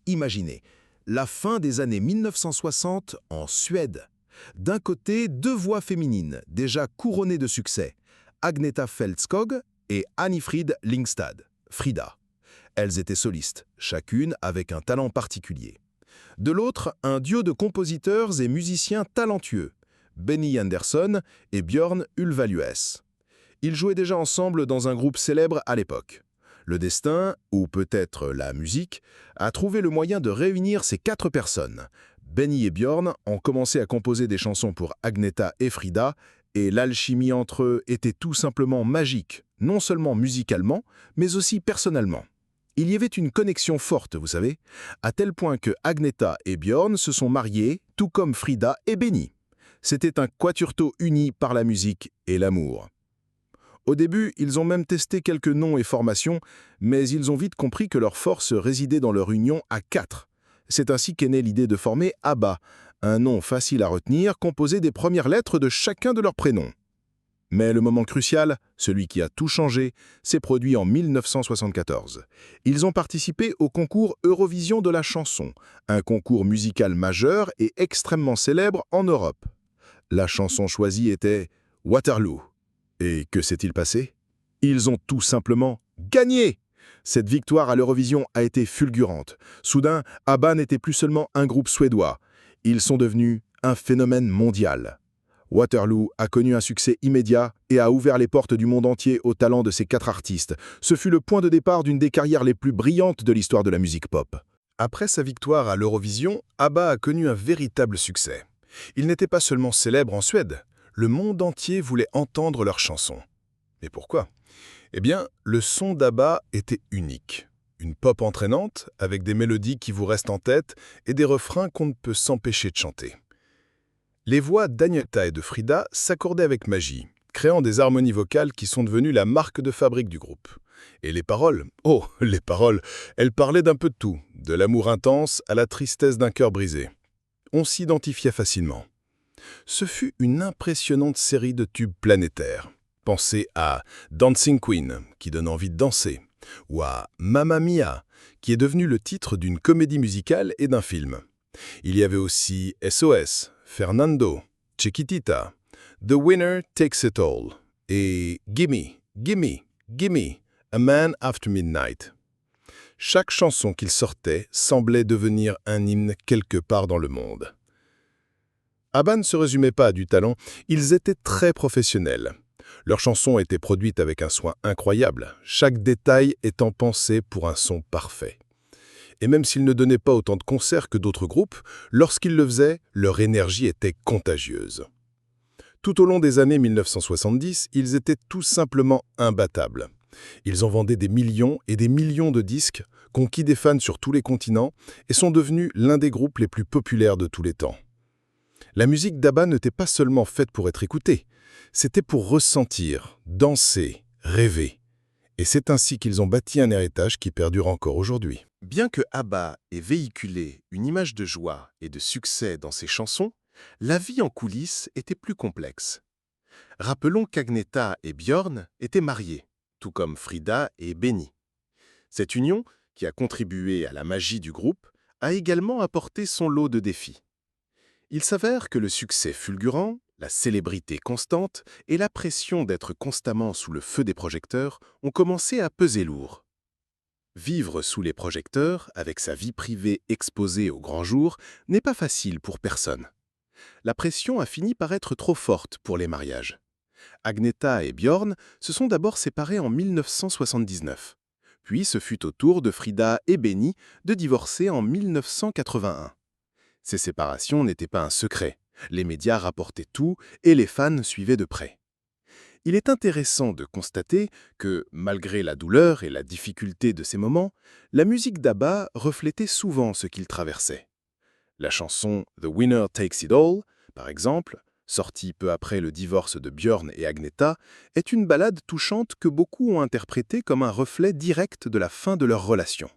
Imaginez, la fin des années 1960 en Suède. D'un côté, deux voix féminines, déjà couronnées de succès, Agneta Fältskog et Annifrid Lyngstad, Frida. Elles étaient solistes, chacune avec un talent particulier. De l'autre, un duo de compositeurs et musiciens talentueux, Benny Andersson et Björn Ulvaeus. Ils jouaient déjà ensemble dans un groupe célèbre à l'époque. Le destin, ou peut-être la musique, a trouvé le moyen de réunir ces quatre personnes. Benny et Björn ont commencé à composer des chansons pour Agneta et Frida, et l'alchimie entre eux était tout simplement magique, non seulement musicalement, mais aussi personnellement. Il y avait une connexion forte, vous savez, à tel point que Agneta et Björn se sont mariés, tout comme Frida et Benny. C'était un quatuorto uni par la musique et l'amour. Au début, ils ont même testé quelques noms et formations, mais ils ont vite compris que leur force résidait dans leur union à quatre. C'est ainsi qu'est née l'idée de former ABBA, un nom facile à retenir, composé des premières lettres de chacun de leurs prénoms. Mais le moment crucial, celui qui a tout changé, s'est produit en 1974. Ils ont participé au concours Eurovision de la chanson, un concours musical majeur et extrêmement célèbre en Europe. La chanson choisie était Waterloo. Et que s'est-il passé? Ils ont tout simplement gagné! Cette victoire à l'Eurovision a été fulgurante. Soudain, ABBA n'était plus seulement un groupe suédois. Ils sont devenus un phénomène mondial. Waterloo a connu un succès immédiat et a ouvert les portes du monde entier au talent de ces quatre artistes. Ce fut le point de départ d'une des carrières les plus brillantes de l'histoire de la musique pop. Après sa victoire à l'Eurovision, ABBA a connu un véritable succès. Il n'était pas seulement célèbre en Suède. Le monde entier voulait entendre leurs chansons. Mais pourquoi? Eh bien, le son d'ABBA était unique. Une pop entraînante, avec des mélodies qui vous restent en tête et des refrains qu'on ne peut s'empêcher de chanter. Les voix d'Agneta et de Frida s'accordaient avec magie, créant des harmonies vocales qui sont devenues la marque de fabrique du groupe. Et les paroles, elles parlaient d'un peu de tout, de l'amour intense à la tristesse d'un cœur brisé. On s'identifiait facilement. Ce fut une impressionnante série de tubes planétaires. Pensez à Dancing Queen, qui donne envie de danser, ou à Mamma Mia, qui est devenu le titre d'une comédie musicale et d'un film. Il y avait aussi SOS, Fernando, Chiquitita, The Winner Takes It All, et Gimme, Gimme, Gimme, A Man After Midnight. Chaque chanson qu'ils sortaient semblait devenir un hymne quelque part dans le monde. ABBA ne se résumait pas à du talent, ils étaient très professionnels. Leurs chansons étaient produites avec un soin incroyable, chaque détail étant pensé pour un son parfait. Et même s'ils ne donnaient pas autant de concerts que d'autres groupes, lorsqu'ils le faisaient, leur énergie était contagieuse. Tout au long des années 1970, ils étaient tout simplement imbattables. Ils en vendaient des millions et des millions de disques, conquis des fans sur tous les continents et sont devenus l'un des groupes les plus populaires de tous les temps. La musique d'ABBA n'était pas seulement faite pour être écoutée, c'était pour ressentir, danser, rêver. Et c'est ainsi qu'ils ont bâti un héritage qui perdure encore aujourd'hui. Bien que ABBA ait véhiculé une image de joie et de succès dans ses chansons, la vie en coulisses était plus complexe. Rappelons qu'Agneta et Björn étaient mariés, tout comme Frida et Benny. Cette union, qui a contribué à la magie du groupe, a également apporté son lot de défis. Il s'avère que le succès fulgurant, la célébrité constante et la pression d'être constamment sous le feu des projecteurs ont commencé à peser lourd. Vivre sous les projecteurs, avec sa vie privée exposée au grand jour, n'est pas facile pour personne. La pression a fini par être trop forte pour les mariages. Agneta et Björn se sont d'abord séparés en 1979. Puis ce fut au tour de Frida et Benny de divorcer en 1981. Ces séparations n'étaient pas un secret. Les médias rapportaient tout et les fans suivaient de près. Il est intéressant de constater que, malgré la douleur et la difficulté de ces moments, la musique d'ABBA reflétait souvent ce qu'ils traversaient. La chanson « The Winner Takes It All », par exemple, sortie peu après le divorce de Björn et Agneta, est une ballade touchante que beaucoup ont interprétée comme un reflet direct de la fin de leur relation.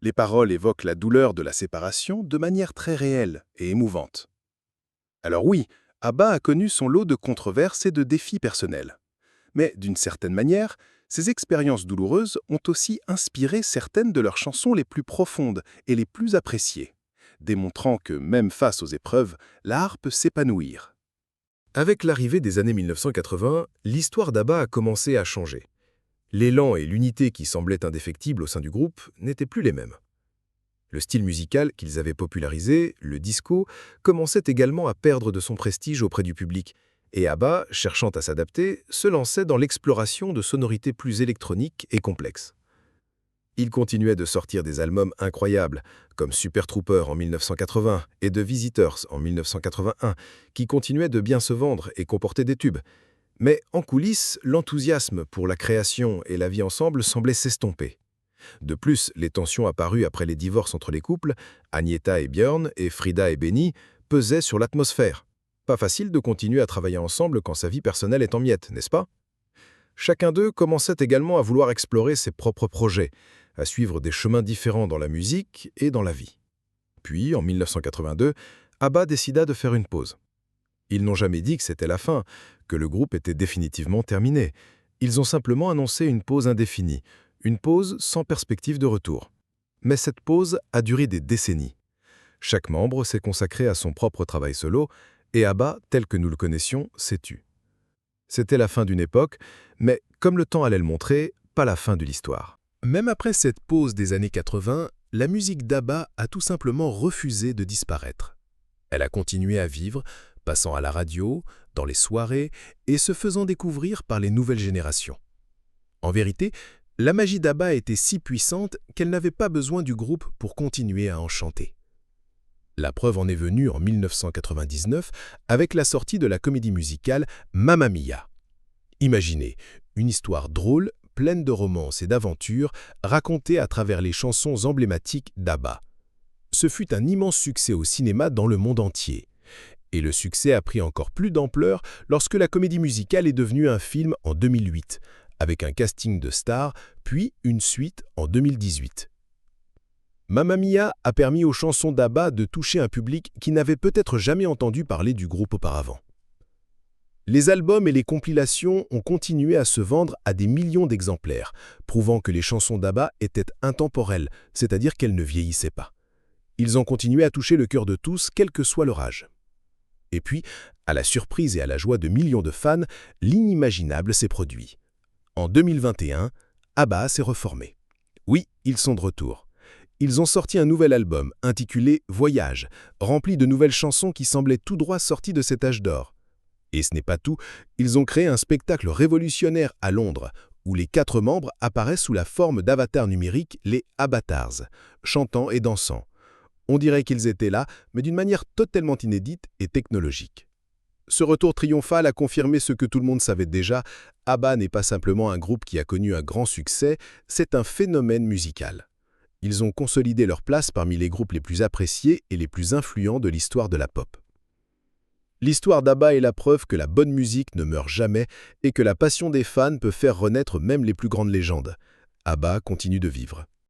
Les paroles évoquent la douleur de la séparation de manière très réelle et émouvante. Alors oui, ABBA a connu son lot de controverses et de défis personnels. Mais d'une certaine manière, Ces expériences douloureuses ont aussi inspiré certaines de leurs chansons les plus profondes et les plus appréciées, démontrant que même face aux épreuves, l'art peut s'épanouir. Avec l'arrivée des années 1980, l'histoire d'ABBA a commencé à changer. L'élan et l'unité qui semblaient indéfectibles au sein du groupe n'étaient plus les mêmes. Le style musical qu'ils avaient popularisé, le disco, commençait également à perdre de son prestige auprès du public, et ABBA, cherchant à s'adapter, se lançait dans l'exploration de sonorités plus électroniques et complexes. Ils continuaient de sortir des albums incroyables, comme Super Trooper en 1980 et The Visitors en 1981, qui continuaient de bien se vendre et comportaient des tubes. Mais en coulisses, l'enthousiasme pour la création et la vie ensemble semblait s'estomper. De plus, les tensions apparues après les divorces entre les couples, Agnetha et Björn et Frida et Benny, pesaient sur l'atmosphère. Pas facile de continuer à travailler ensemble quand sa vie personnelle est en miettes, n'est-ce pas? Chacun d'eux commençait également à vouloir explorer ses propres projets, à suivre des chemins différents dans la musique et dans la vie. Puis, en 1982, ABBA décida de faire une pause. Ils n'ont jamais dit que c'était la fin, que le groupe était définitivement terminé. Ils ont simplement annoncé une pause indéfinie, une pause sans perspective de retour. Mais cette pause a duré des décennies. Chaque membre s'est consacré à son propre travail solo, et ABBA, tel que nous le connaissions, s'est tu. C'était la fin d'une époque, mais comme le temps allait le montrer, pas la fin de l'histoire. Même après cette pause des années 80, la musique d'ABBA a tout simplement refusé de disparaître. Elle a continué à vivre, passant à la radio, dans les soirées et se faisant découvrir par les nouvelles générations. En vérité, la magie d'ABBA était si puissante qu'elle n'avait pas besoin du groupe pour continuer à en chanter. La preuve en est venue en 1999 avec la sortie de la comédie musicale Mamma Mia. Imaginez, une histoire drôle, pleine de romance et d'aventures, racontée à travers les chansons emblématiques d'ABBA. Ce fut un immense succès au cinéma dans le monde entier. Et le succès a pris encore plus d'ampleur lorsque la comédie musicale est devenue un film en 2008, avec un casting de stars, puis une suite en 2018. Mamma Mia a permis aux chansons d'ABBA de toucher un public qui n'avait peut-être jamais entendu parler du groupe auparavant. Les albums et les compilations ont continué à se vendre à des millions d'exemplaires, prouvant que les chansons d'ABBA étaient intemporelles, c'est-à-dire qu'elles ne vieillissaient pas. Ils ont continué à toucher le cœur de tous, quel que soit leur âge. Et puis, à la surprise et à la joie de millions de fans, l'inimaginable s'est produit. En 2021, ABBA s'est reformé. Oui, ils sont de retour. Ils ont sorti un nouvel album, intitulé « Voyage », rempli de nouvelles chansons qui semblaient tout droit sorties de cet âge d'or. Et ce n'est pas tout, ils ont créé un spectacle révolutionnaire à Londres, où les 4 membres apparaissent sous la forme d'avatars numériques, les Abbatars, chantant et dansant. On dirait qu'ils étaient là, mais d'une manière totalement inédite et technologique. Ce retour triomphal a confirmé ce que tout le monde savait déjà, ABBA n'est pas simplement un groupe qui a connu un grand succès, c'est un phénomène musical. Ils ont consolidé leur place parmi les groupes les plus appréciés et les plus influents de l'histoire de la pop. L'histoire d'ABBA est la preuve que la bonne musique ne meurt jamais et que la passion des fans peut faire renaître même les plus grandes légendes. ABBA continue de vivre.